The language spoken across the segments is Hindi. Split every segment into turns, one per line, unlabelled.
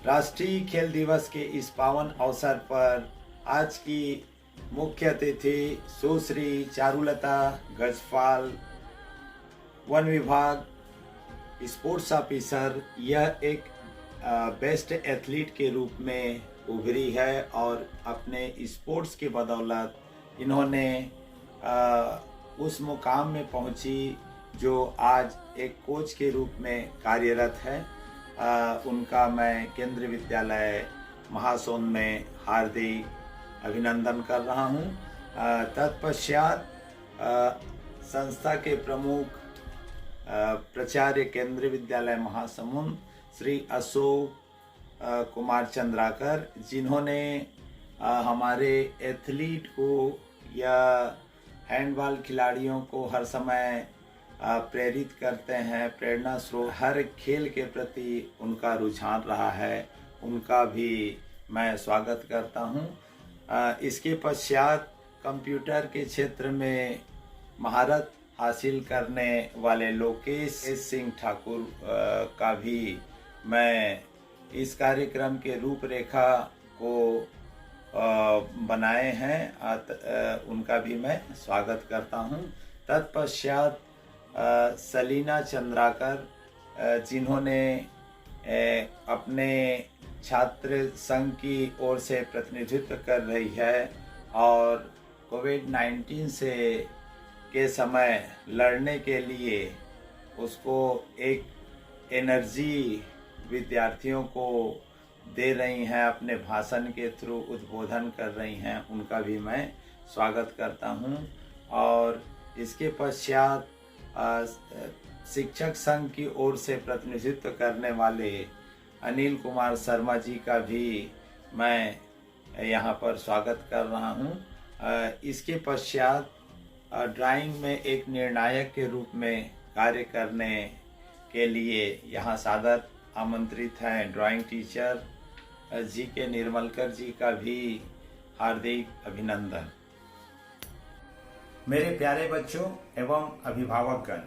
राष्ट्रीय खेल दिवस के इस पावन अवसर पर आज की मुख्य अतिथि सुश्री चारुलता गजपाल, वन विभाग, स्पोर्ट्स ऑफिसर। यह एक बेस्ट एथलीट के रूप में उभरी है और अपने स्पोर्ट्स के बदौलत इन्होंने उस मुकाम में पहुंची जो आज एक कोच के रूप में कार्यरत है। उनका मैं केंद्रीय विद्यालय महासोन में हार्दिक अभिनंदन कर रहा हूं। तत्पश्चात संस्था के प्रमुख प्राचार्य केंद्रीय विद्यालय महासमुंद श्री अशोक कुमार चंद्राकर, जिन्होंने हमारे एथलीट को या हैंडबॉल खिलाड़ियों को हर समय प्रेरित करते हैं, प्रेरणा स्रोत, हर खेल के प्रति उनका रुझान रहा है, उनका भी मैं स्वागत करता हूं। इसके पश्चात कंप्यूटर के क्षेत्र में महारत हासिल करने वाले लोकेश सिंह ठाकुर का भी मैं इस कार्यक्रम के रूपरेखा को बनाए हैं, उनका भी मैं स्वागत करता हूं। तत्पश्चात सलीना चंद्राकर, जिन्होंने अपने छात्र संघ की ओर से प्रतिनिधित्व कर रही है और कोविड-19 से के समय लड़ने के लिए उसको एक एनर्जी विद्यार्थियों को दे रही हैं, अपने भाषण के थ्रू उद्बोधन कर रही हैं, उनका भी मैं स्वागत करता हूं। और इसके पश्चात शिक्षक संघ की ओर से प्रतिनिधित्व करने वाले अनिल कुमार शर्मा जी का भी मैं यहाँ पर स्वागत कर रहा हूँ। इसके पश्चात ड्राइंग में एक निर्णायक के रूप में कार्य करने के लिए यहाँ सादर आमंत्रित हैं ड्राइंग टीचर जी के निर्मलकर जी का भी हार्दिक अभिनंदन। मेरे प्यारे बच्चों एवं अभिभावकगण,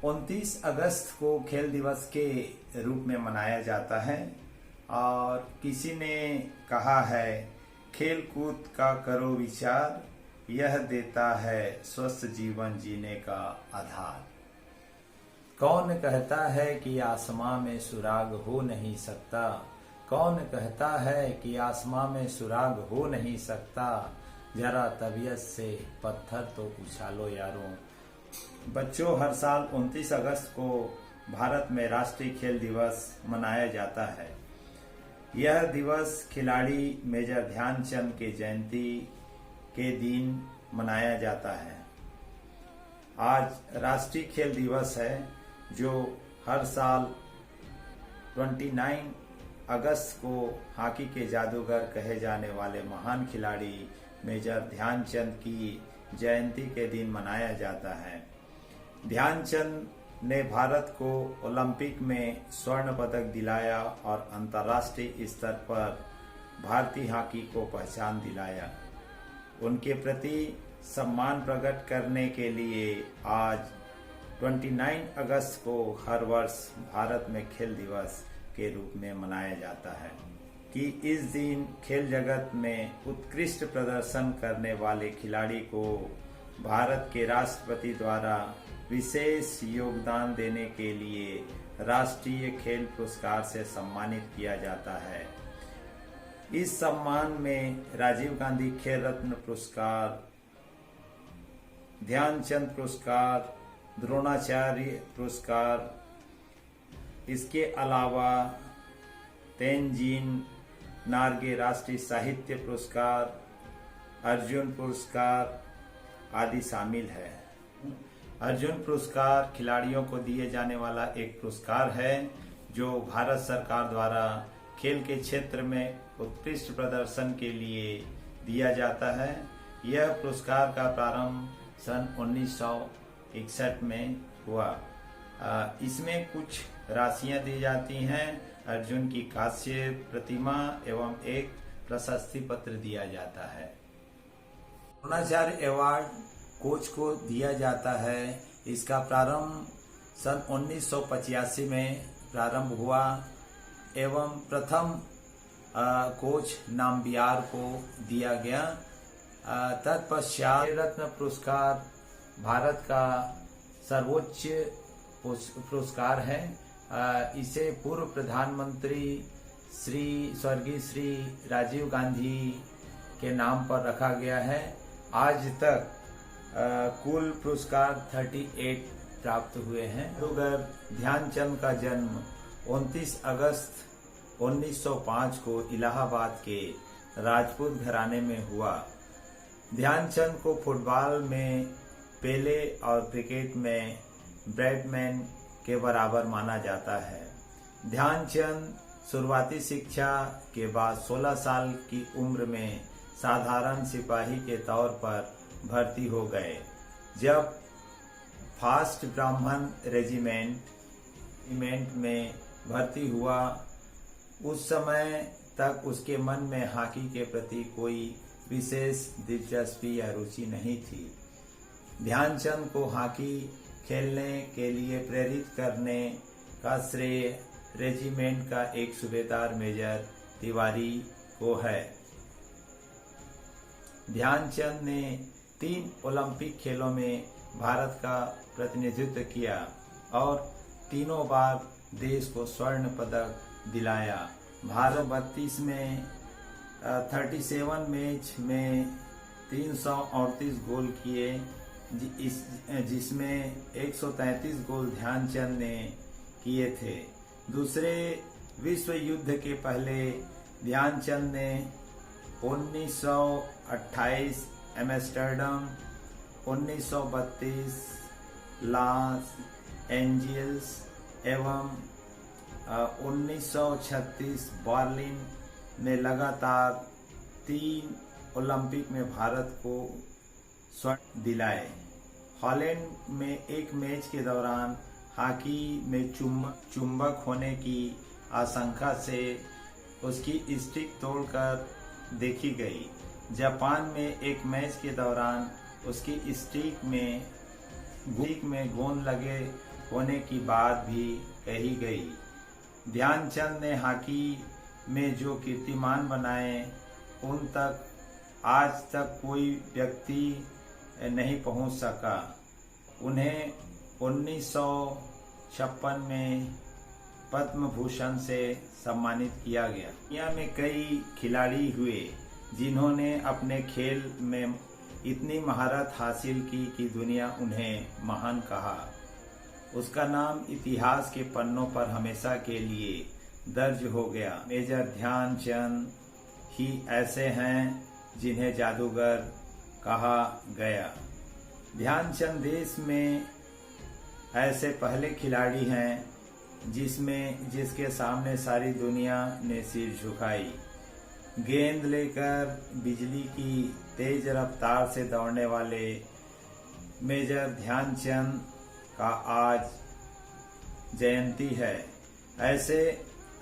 29 अगस्त को खेल दिवस के रूप में मनाया जाता है और किसी ने कहा है, खेल कूद का करो विचार, यह देता है स्वस्थ जीवन जीने का आधार। कौन कहता है कि आसमां में सुराग हो नहीं सकता, कौन कहता है कि आसमां में सुराग हो नहीं सकता, जरा तबीयत से पत्थर तो उछालो यारों। बच्चों, हर साल 29 अगस्त को भारत में राष्ट्रीय खेल दिवस मनाया जाता है। यह दिवस खिलाड़ी मेजर ध्यानचंद के जयंती के दिन मनाया जाता है। आज राष्ट्रीय खेल दिवस है जो हर साल 29 अगस्त को हॉकी के जादूगर कहे जाने वाले महान खिलाड़ी मेजर ध्यानचंद की जयंती के दिन मनाया जाता है। ध्यानचंद ने भारत को ओलंपिक में स्वर्ण पदक दिलाया और अंतर्राष्ट्रीय स्तर पर भारतीय हॉकी को पहचान दिलाया। उनके प्रति सम्मान प्रकट करने के लिए आज 29 अगस्त को हर वर्ष भारत में खेल दिवस के रूप में मनाया जाता है कि इस दिन खेल जगत में उत्कृष्ट प्रदर्शन करने वाले खिलाड़ी को भारत के राष्ट्रपति द्वारा विशेष योगदान देने के लिए राष्ट्रीय खेल पुरस्कार से सम्मानित किया जाता है। इस सम्मान में राजीव गांधी खेल रत्न पुरस्कार, ध्यानचंद पुरस्कार, द्रोणाचार्य पुरस्कार, इसके अलावा तेनजिन नार्गे राष्ट्रीय साहित्य पुरस्कार, अर्जुन पुरस्कार आदि शामिल है। अर्जुन पुरस्कार खिलाड़ियों को दिए जाने वाला एक पुरस्कार है जो भारत सरकार द्वारा खेल के क्षेत्र में उत्कृष्ट प्रदर्शन के लिए दिया जाता है। यह पुरस्कार का प्रारंभ सन 1961 में हुआ। इसमें कुछ राशियां दी जाती हैं, अर्जुन की कांस्य प्रतिमा एवं एक प्रशस्ति पत्र दिया जाता है। द्रोणाचार्य अवार्ड कोच को दिया जाता है। इसका प्रारंभ सन 1985 में प्रारंभ हुआ। एवं प्रथम कोच नाम्बियार को दिया गया। तत्पश्चात रत्न पुरस्कार भारत का सर्वोच्च पुरस्कार है। इसे पूर्व प्रधानमंत्री स्वर्गीय श्री राजीव गांधी के नाम पर रखा गया है। आज तक कुल पुरस्कार 38 प्राप्त हुए हैं। जादूगर ध्यानचंद का जन्म 29 अगस्त 1905 को इलाहाबाद के राजपूत घराने में हुआ। ध्यानचंद को फुटबॉल में पेले और क्रिकेट में ब्रैडमैन के बराबर माना जाता है। ध्यानचंद शुरुआती शिक्षा के बाद 16 साल की उम्र में साधारण सिपाही के तौर पर भर्ती हो गए। जब फास्ट ब्राह्मण रेजिमेंट में भर्ती हुआ, उस समय तक उसके मन में हॉकी के प्रति कोई विशेष दिलचस्पी या रुचि नहीं थी। ध्यानचंद को हॉकी खेलने के लिए प्रेरित करने का श्रेय रेजिमेंट का एक सूबेदार मेजर तिवारी को है। ध्यानचंद ने 3 ओलंपिक खेलों में भारत का प्रतिनिधित्व किया और तीनों बार देश को स्वर्ण पदक दिलाया। भारत 32 में 37 मैच में 338 गोल किए, जिसमें 133 गोल ध्यानचंद ने किए थे। दूसरे विश्व युद्ध के पहले ध्यानचंद ने 1928 एम्स्टर्डम, 1932 लॉस एंजिल्स एवं 1936 बर्लिन में लगातार 3 ओलंपिक में भारत को स्वर्ण दिलाए। हॉलैंड में एक मैच के दौरान हॉकी में चुंबक होने की आशंका से उसकी स्टिक तोड़कर देखी गई। जापान में एक मैच के दौरान उसकी स्टिक में गोंद लगे होने की बात भी कही गई। ध्यानचंद ने हॉकी में जो कीर्तिमान बनाए, उन तक आज तक कोई व्यक्ति नहीं पहुंच सका। उन्हें 1956 में पद्म भूषण से सम्मानित किया गया। दुनिया में कई खिलाड़ी हुए जिन्होंने अपने खेल में इतनी महारत हासिल की कि दुनिया उन्हें महान कहा। उसका नाम इतिहास के पन्नों पर हमेशा के लिए दर्ज हो गया। मेजर ध्यानचंद ही ऐसे हैं जिन्हें जादूगर कहा गया। ध्यानचंद देश में ऐसे पहले खिलाड़ी हैं जिसके सामने सारी दुनिया ने सिर झुकाई। गेंद लेकर बिजली की तेज रफ्तार से दौड़ने वाले मेजर ध्यानचंद का आज जयंती है।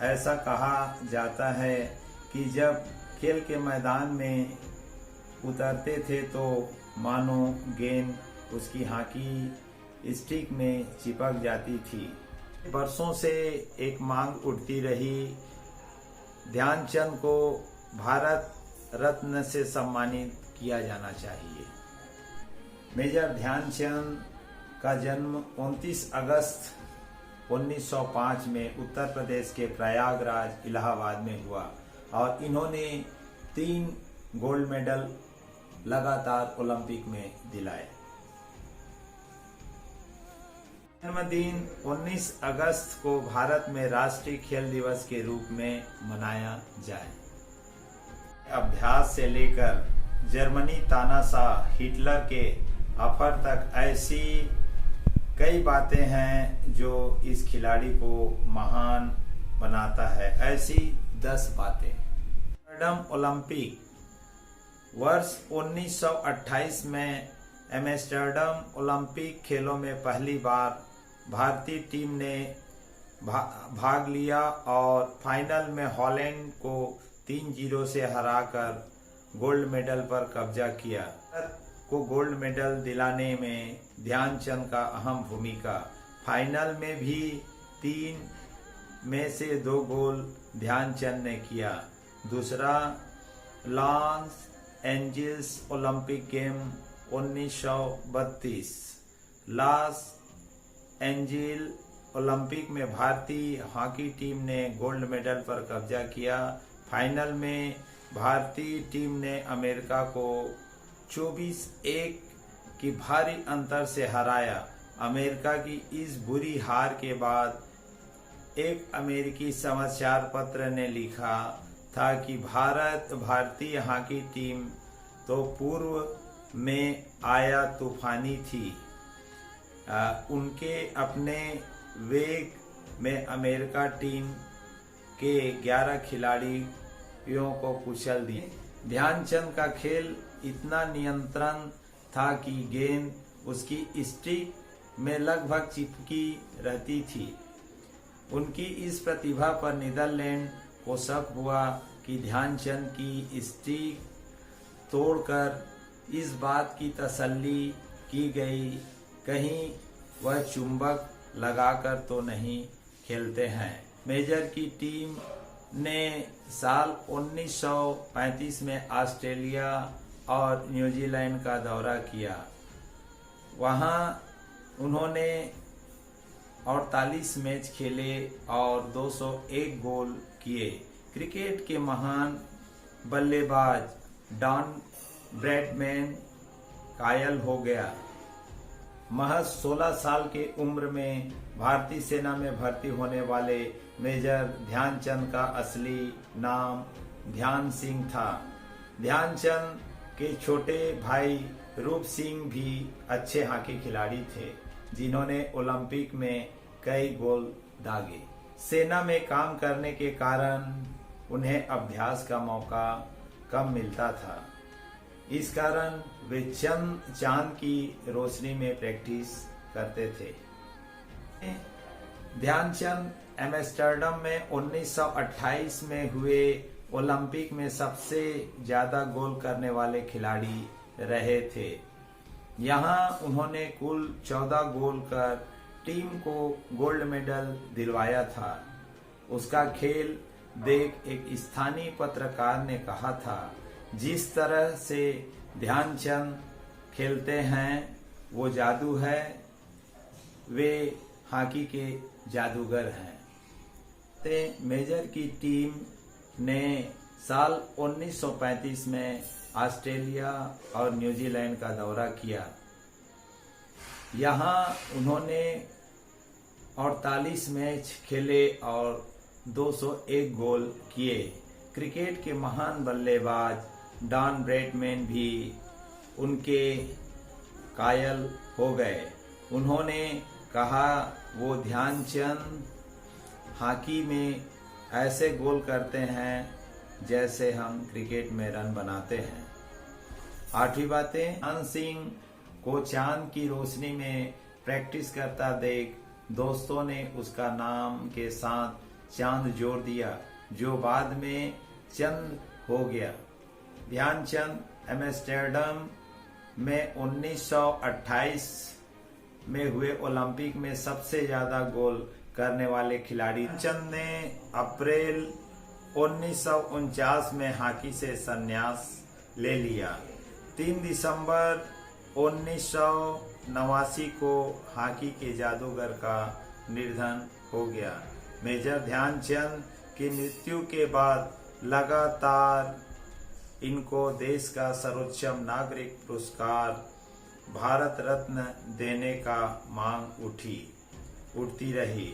ऐसा कहा जाता है कि जब खेल के मैदान में उतरते थे तो मानो गेंद उसकी हॉकी स्टिक में चिपक जाती थी। वर्षों से एक मांग उठती रही, ध्यानचंद को भारत रत्न से सम्मानित किया जाना चाहिए। मेजर ध्यानचंद का जन्म 29 अगस्त 1905 में उत्तर प्रदेश के प्रयागराज इलाहाबाद में हुआ और इन्होंने 3 गोल्ड मेडल लगातार ओलंपिक में दिलाए। जन्मदिन 19 अगस्त को भारत में राष्ट्रीय खेल दिवस के रूप में मनाया जाए। अभ्यास से लेकर जर्मनी तानाशाह हिटलर के अफर तक ऐसी कई बातें हैं जो इस खिलाड़ी को महान बनाता है। ऐसी 10 बातें। एम्स्टर्डम ओलंपिक वर्ष 1928 में एम्स्टर्डम ओलंपिक खेलों में पहली बार भारतीय टीम ने भाग लिया और फाइनल में हॉलैंड को 3-0 से हराकर गोल्ड मेडल पर कब्जा किया। भारत को गोल्ड मेडल दिलाने में ध्यानचंद का अहम भूमिका। फाइनल में भी 3 में से 2 गोल ध्यानचंद ने किया। दूसरा Los Angeles Olympic game 1932। Loss angel Olympic में भारतीय हॉकी टीम ने गोल्ड मेडल पर कब्जा किया। फाइनल में भारतीय टीम ने अमेरिका को 24-1 की भारी अंतर से हराया। अमेरिका की इस बुरी हार के बाद एक अमेरिकी समाचार पत्र ने लिखा था कि भारतीय हॉकी टीम तो पूर्व में आया तूफानी थी। उनके अपने वेग में अमेरिका टीम के 11 खिलाड़ियों को कुचल दिए। ध्यानचंद का खेल इतना नियंत्रण था कि गेंद उसकी स्टिक में लगभग चिपकी रहती थी। उनकी इस प्रतिभा पर नीदरलैंड को शक हुआ कि ध्यानचंद की स्टिक तोड़कर इस बात की तसल्ली की गई कहीं वह चुंबक लगाकर तो नहीं खेलते हैं। मेजर की टीम ने साल 1935 में ऑस्ट्रेलिया और न्यूजीलैंड का दौरा किया। वहां उन्होंने 48 मैच खेले और 201 गोल किए। क्रिकेट के महान बल्लेबाज डॉन ब्रैडमैन कायल हो गया। महज 16 साल के उम्र में भारतीय सेना में भर्ती होने वाले मेजर ध्यानचंद का असली नाम ध्यान सिंह था। ध्यानचंद के छोटे भाई रूप सिंह भी अच्छे हॉकी खिलाड़ी थे, जिन्होंने ओलंपिक में कई गोल दागे। सेना में काम करने के कारण उन्हें अभ्यास का मौका कम मिलता था। इस कारण वे चांद की रोशनी में प्रैक्टिस करते थे। ध्यानचंद एम्स्टर्डम में 1928 में हुए ओलंपिक में सबसे ज्यादा गोल करने वाले खिलाड़ी रहे थे। यहां उन्होंने कुल 14 गोल कर टीम को गोल्ड मेडल दिलवाया था। उसका खेल देख एक स्थानीय पत्रकार ने कहा था, जिस तरह से ध्यानचंद खेलते हैं वो जादू है, वे हॉकी के जादूगर हैं। मेजर की टीम ने साल 1935 में ऑस्ट्रेलिया और न्यूजीलैंड का दौरा किया। यहाँ उन्होंने 48 मैच खेले और 201 गोल किए। क्रिकेट के महान बल्लेबाज डॉन ब्रैडमैन भी उनके कायल हो गए। उन्होंने कहा, वो ध्यानचंद हॉकी में ऐसे गोल करते हैं जैसे हम क्रिकेट में रन बनाते हैं। 8वीं बातें, ध्यान सिंह को चांद की रोशनी में प्रैक्टिस करता देख दोस्तों ने उसका नाम के साथ चांद जोड़ दिया, जो बाद में चंद हो गया। ध्यानचंद एम्स्टर्डम में 1928 में हुए ओलंपिक में सबसे ज्यादा गोल करने वाले खिलाड़ी। चंद ने अप्रैल 1949 में हॉकी से संन्यास ले लिया। 3 दिसंबर 1989 को हॉकी के जादूगर का निधन हो गया। मेजर ध्यानचंद की मृत्यु के बाद लगातार इनको देश का सर्वोच्च नागरिक पुरस्कार भारत रत्न देने का मांग उठती रही।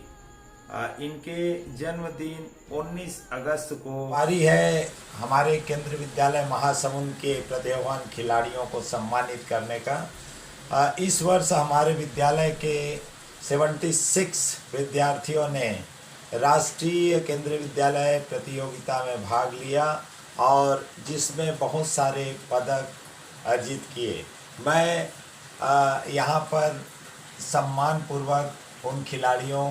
इनके जन्मदिन 19 अगस्त को
हमारी है हमारे केंद्रीय विद्यालय महासमुंद के प्रतिभावान खिलाड़ियों को सम्मानित करने का। इस वर्ष हमारे विद्यालय के 76 विद्यार्थियों ने राष्ट्रीय केंद्रीय विद्यालय प्रतियोगिता में भाग लिया और जिसमें बहुत सारे पदक अर्जित किए। मैं यहाँ पर सम्मान पूर्वक उन खिलाड़ियों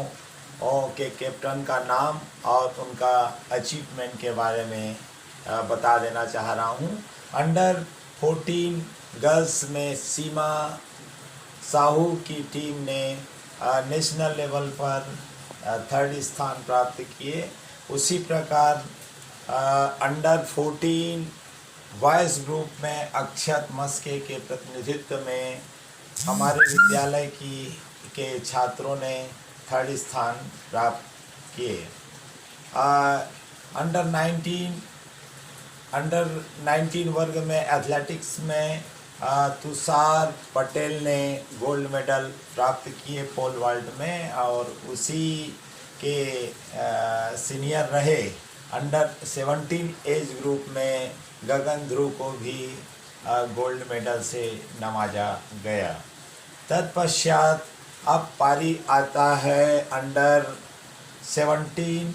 के कैप्टन का नाम और उनका अचीवमेंट के बारे में बता देना चाह रहा हूँ। अंडर 14 गर्ल्स में सीमा साहू की टीम ने नेशनल लेवल पर थर्ड स्थान प्राप्त किए। उसी प्रकार अंडर 14 बॉयज ग्रुप में अक्षत मस्के के प्रतिनिधित्व में हमारे विद्यालय के छात्रों ने थर्ड स्थान प्राप्त किए। अंडर 19 वर्ग में एथलेटिक्स में तुषार पटेल ने गोल्ड मेडल प्राप्त किए पोल वॉल्ट में, और उसी के सीनियर रहे अंडर 17 एज ग्रुप में गगन ध्रुव को भी गोल्ड मेडल से नवाजा गया। तत्पश्चात अब पारी आता है अंडर 17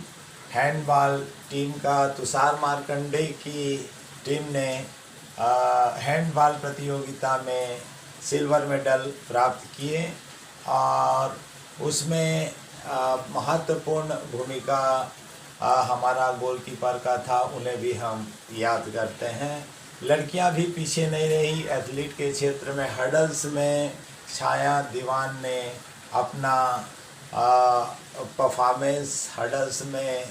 हैंडबॉल टीम का। तुषार मार्कंडे की टीम ने हैंडबॉल प्रतियोगिता में सिल्वर मेडल प्राप्त किए, और उसमें महत्वपूर्ण भूमिका हमारा गोलकीपर का था, उन्हें भी हम याद करते हैं। लड़कियां भी पीछे नहीं रही। एथलीट के क्षेत्र में हर्डल्स में छाया दीवान ने अपना परफॉर्मेंस हर्डल्स में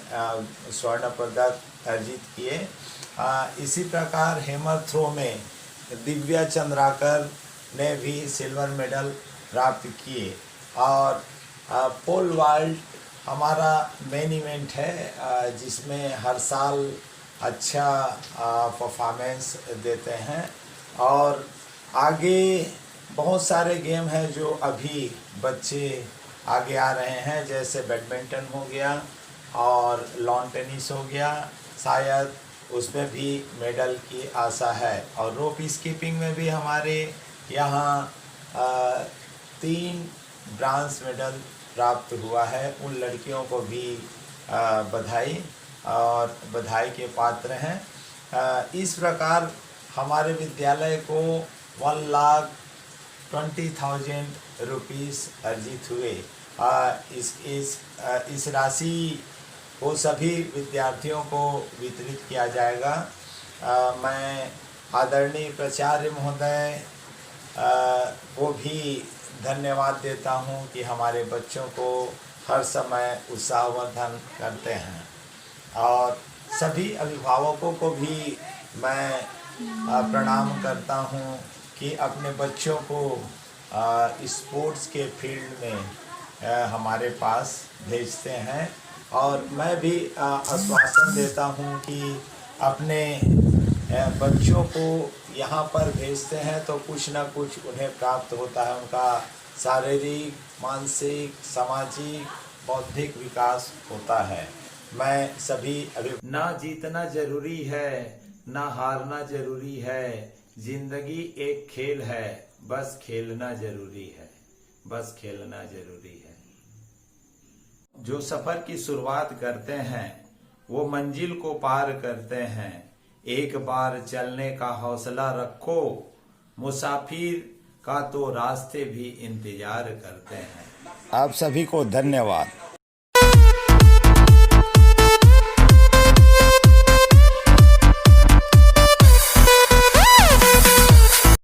स्वर्ण पदक अर्जित किए। इसी प्रकार हेमर थ्रो में दिव्या चंद्राकर ने भी सिल्वर मेडल प्राप्त किए। और पोल वॉल्ट हमारा मेन इवेंट है, जिसमें हर साल अच्छा परफॉर्मेंस देते हैं। और आगे बहुत सारे गेम हैं जो अभी बच्चे आगे आ रहे हैं, जैसे बैडमिंटन हो गया और लॉन टेनिस हो गया, शायद उसमें भी मेडल की आशा है। और रोप स्कीपिंग में भी हमारे यहाँ 3 ब्रांज मेडल प्राप्त हुआ है। उन लड़कियों को भी बधाई के पात्र हैं। इस प्रकार हमारे विद्यालय को 1,20,000 रुपीज़ अर्जित हुए। इस राशि को सभी विद्यार्थियों को वितरित किया जाएगा। मैं आदरणीय प्राचार्य महोदय को भी धन्यवाद देता हूं कि हमारे बच्चों को हर समय उत्साहवर्धन करते हैं, और सभी अभिभावकों को भी मैं प्रणाम करता हूं कि अपने बच्चों को स्पोर्ट्स के फील्ड में हमारे पास भेजते हैं। और मैं भी आश्वासन देता हूं कि अपने बच्चों को यहाँ पर भेजते हैं तो कुछ ना कुछ उन्हें प्राप्त होता है। उनका शारीरिक, मानसिक, सामाजिक, बौद्धिक विकास होता है। मैं सभी
ना जीतना जरूरी है, ना हारना जरूरी है। जिंदगी एक खेल है, बस खेलना जरूरी है, बस खेलना जरूरी है। जो सफर की शुरुआत करते हैं वो मंजिल को पार करते हैं। एक बार चलने का हौसला रखो, मुसाफिर का तो रास्ते भी इंतजार करते हैं।
आप सभी को धन्यवाद।